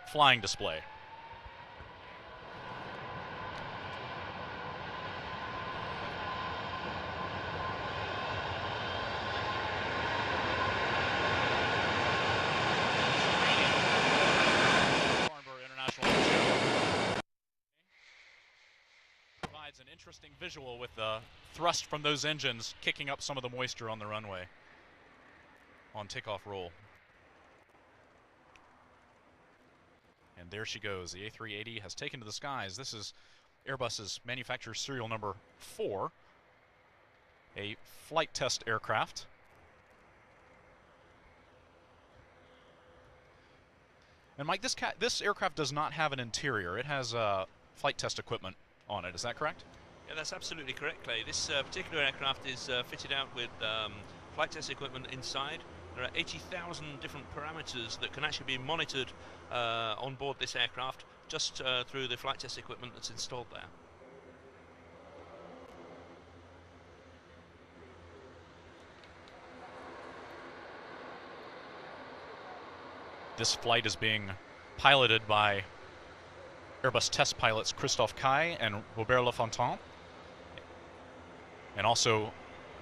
flying display. Farnborough International Airshow provides an interesting visual with the thrust from those engines kicking up some of the moisture on the runway on takeoff roll. And there she goes. The A380 has taken to the skies. This is Airbus's manufacturer serial number 4, a flight test aircraft. And Mike, this aircraft does not have an interior. It has flight test equipment on it. Is that correct? Yeah, that's absolutely correct, Clay. This particular aircraft is fitted out with flight test equipment inside. There are 80,000 different parameters that can actually be monitored on board this aircraft just through the flight test equipment that's installed there. This flight is being piloted by Airbus test pilots Christophe Caille and Robert Lafontaine, and also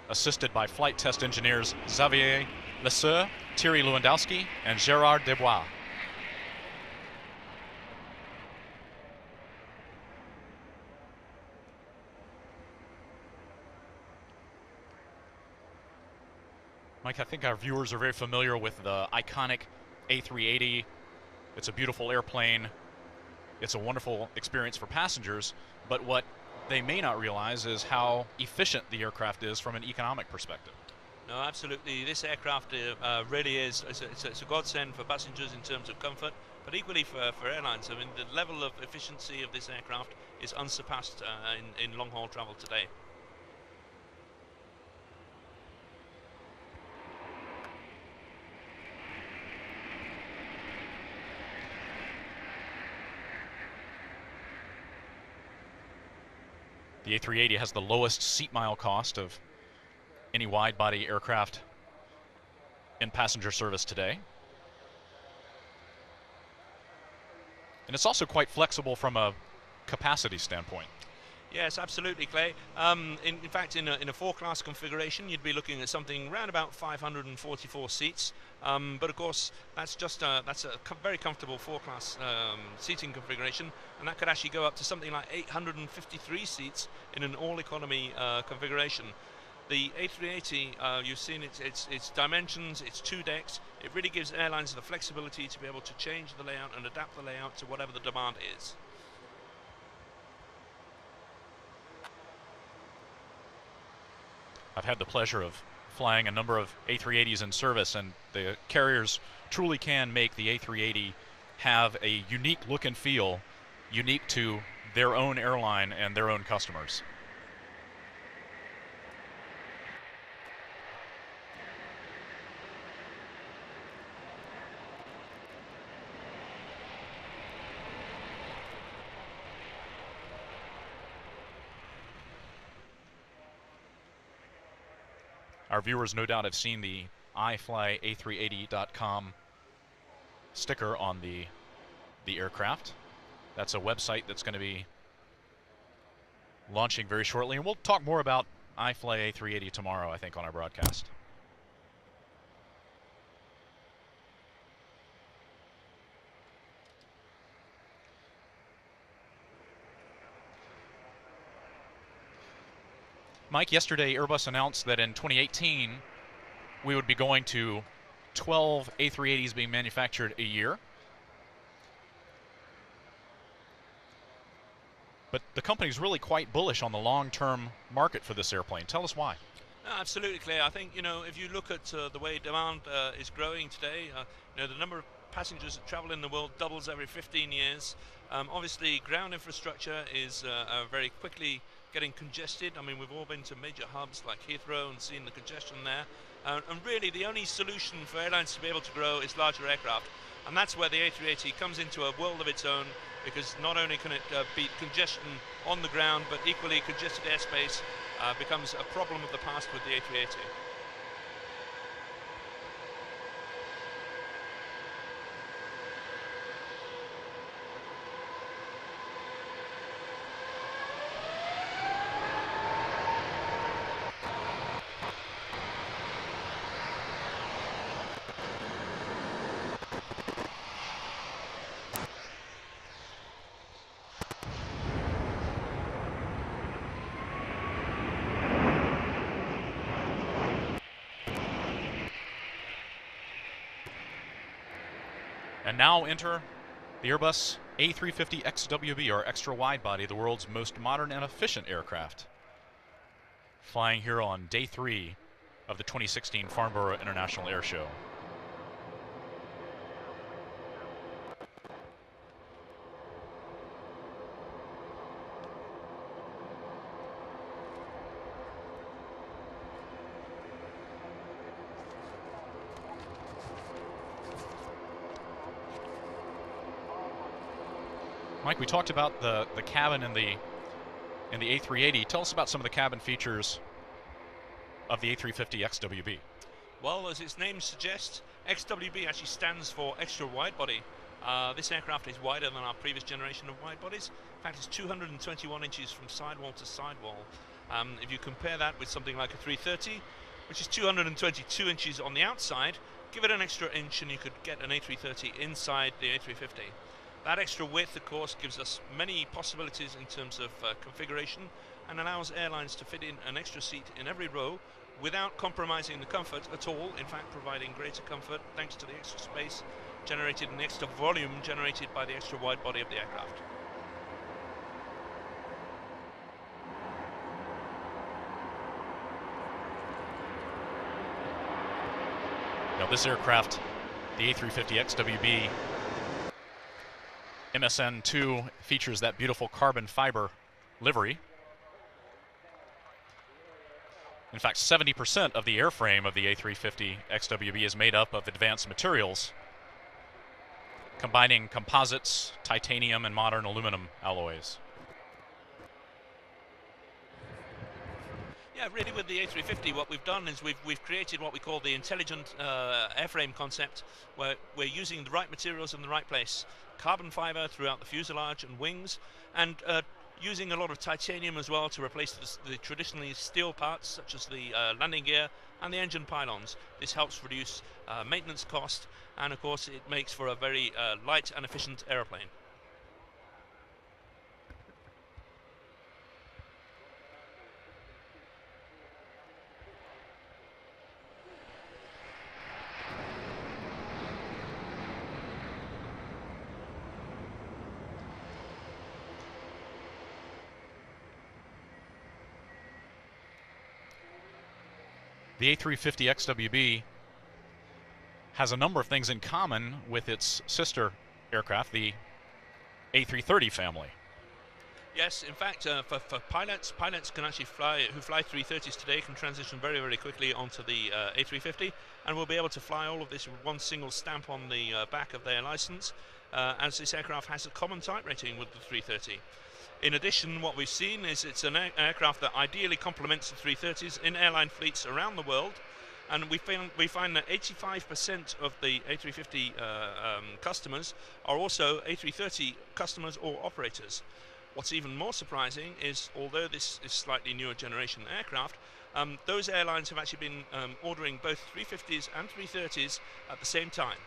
assisted by flight test engineers Xavier Lesseur, Thierry Lewandowski, and Gérard Desbois. Mike, I think our viewers are very familiar with the iconic A380. It's a beautiful airplane. It's a wonderful experience for passengers, but what they may not realize is how efficient the aircraft is from an economic perspective. No, absolutely. This aircraft really is, it's a godsend for passengers in terms of comfort, but equally for airlines. I mean, the level of efficiency of this aircraft is unsurpassed in long-haul travel today. The A380 has the lowest seat mile cost of any wide-body aircraft in passenger service today. And it's also quite flexible from a capacity standpoint. Yes, absolutely, Clay. In fact, in a four-class configuration, you'd be looking at something around about 544 seats. But of course, that's a very comfortable four-class seating configuration, and that could actually go up to something like 853 seats in an all-economy configuration. The A380, you've seen its dimensions, its 2 decks. It really gives airlines the flexibility to be able to change the layout and adapt the layout to whatever the demand is. I've had the pleasure of flying a number of A380s in service, and the carriers truly can make the A380 have a unique look and feel, unique to their own airline and their own customers. Our viewers no doubt have seen the iFlyA380.com sticker on the aircraft. That's a website that's going to be launching very shortly, and we'll talk more about iFlyA380 tomorrow, I think, on our broadcast. Mike, yesterday Airbus announced that in 2018 we would be going to 12 A380s being manufactured a year. But the company's really quite bullish on the long-term market for this airplane. Tell us why. No, absolutely, Clay. I think, if you look at the way demand is growing today, the number of passengers that travel in the world doubles every 15 years. Obviously, ground infrastructure is very quickly getting congested. I mean, we've all been to major hubs like Heathrow and seen the congestion there. And really, the only solution for airlines to be able to grow is larger aircraft. And that's where the A380 comes into a world of its own, because not only can it beat congestion on the ground, but equally congested airspace becomes a problem of the past with the A380. And now enter the Airbus A350 XWB, or extra wide body, the world's most modern and efficient aircraft, flying here on day 3 of the 2016 Farnborough International Airshow. Mike, we talked about the cabin in the A380. Tell us about some of the cabin features of the A350 XWB. Well, as its name suggests, XWB actually stands for extra wide body. This aircraft is wider than our previous generation of wide bodies. In fact, it's 221 inches from sidewall to sidewall. If you compare that with something like a 330, which is 222 inches on the outside, give it an extra inch and you could get an A330 inside the A350. That extra width, of course, gives us many possibilities in terms of configuration and allows airlines to fit in an extra seat in every row without compromising the comfort at all, in fact providing greater comfort thanks to the extra space generated and the extra volume generated by the extra wide body of the aircraft. Now this aircraft, the A350 XWB MSN2, features that beautiful carbon fiber livery. In fact, 70% of the airframe of the A350 XWB is made up of advanced materials, combining composites, titanium, and modern aluminum alloys. Yeah, really with the A350 what we've done is we've created what we call the intelligent airframe concept, where we're using the right materials in the right place. Carbon fiber throughout the fuselage and wings, and using a lot of titanium as well to replace the traditionally steel parts such as the landing gear and the engine pylons. This helps reduce maintenance cost, and of course it makes for a very light and efficient aeroplane. The A350 XWB has a number of things in common with its sister aircraft, the A330 family. Yes, in fact, for pilots can actually who fly 330s today can transition very, very quickly onto the A350, and will be able to fly all of this with one single stamp on the back of their license, as this aircraft has a common type rating with the 330. In addition, what we've seen is it's an aircraft that ideally complements the 330s in airline fleets around the world, and we find that 85% of the A350 customers are also A330 customers or operators. What's even more surprising is, although this is slightly newer generation aircraft, those airlines have actually been ordering both 350s and 330s at the same time.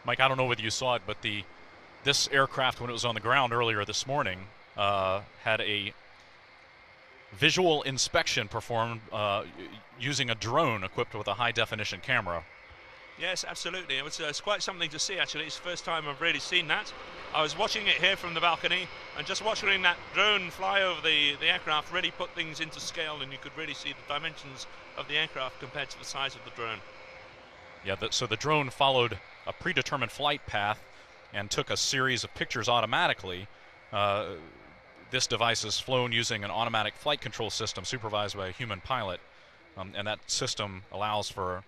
Mike, I don't know whether you saw it, but this aircraft, when it was on the ground earlier this morning, had a visual inspection performed using a drone equipped with a high-definition camera. Yes, absolutely. It's quite something to see, actually. It's the first time I've really seen that. I was watching it here from the balcony, and just watching that drone fly over the aircraft really put things into scale, and you could really see the dimensions of the aircraft compared to the size of the drone. Yeah, so the drone followed a predetermined flight path and took a series of pictures automatically. This device is flown using an automatic flight control system supervised by a human pilot, and that system allows for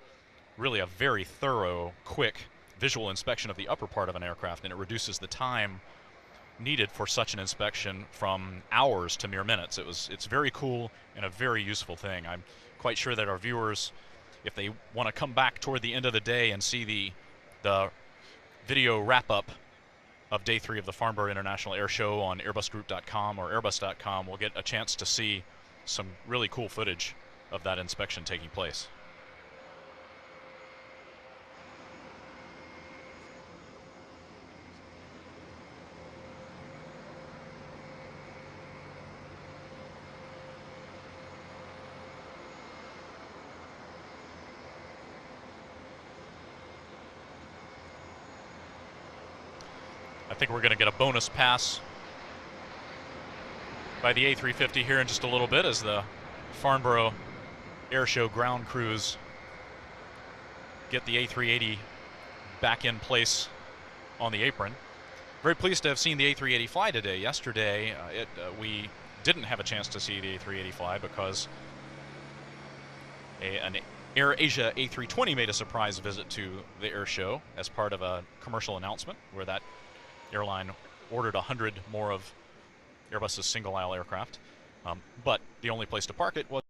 really a very thorough, quick visual inspection of the upper part of an aircraft, and it reduces the time needed for such an inspection from hours to mere minutes. It's very cool and a very useful thing. I'm quite sure that our viewers, if they want to come back toward the end of the day and see the video wrap-up of Day 3 of the Farnborough International Airshow on airbusgroup.com or airbus.com, will get a chance to see some really cool footage of that inspection taking place. think we're going to get a bonus pass by the A350 here in just a little bit as the Farnborough Airshow ground crews get the A380 back in place on the apron. Very pleased to have seen the A380 fly today. Yesterday, we didn't have a chance to see the A380 fly because an Air Asia A320 made a surprise visit to the air show as part of a commercial announcement where that airline ordered 100 more of Airbus's single-aisle aircraft. But the only place to park it was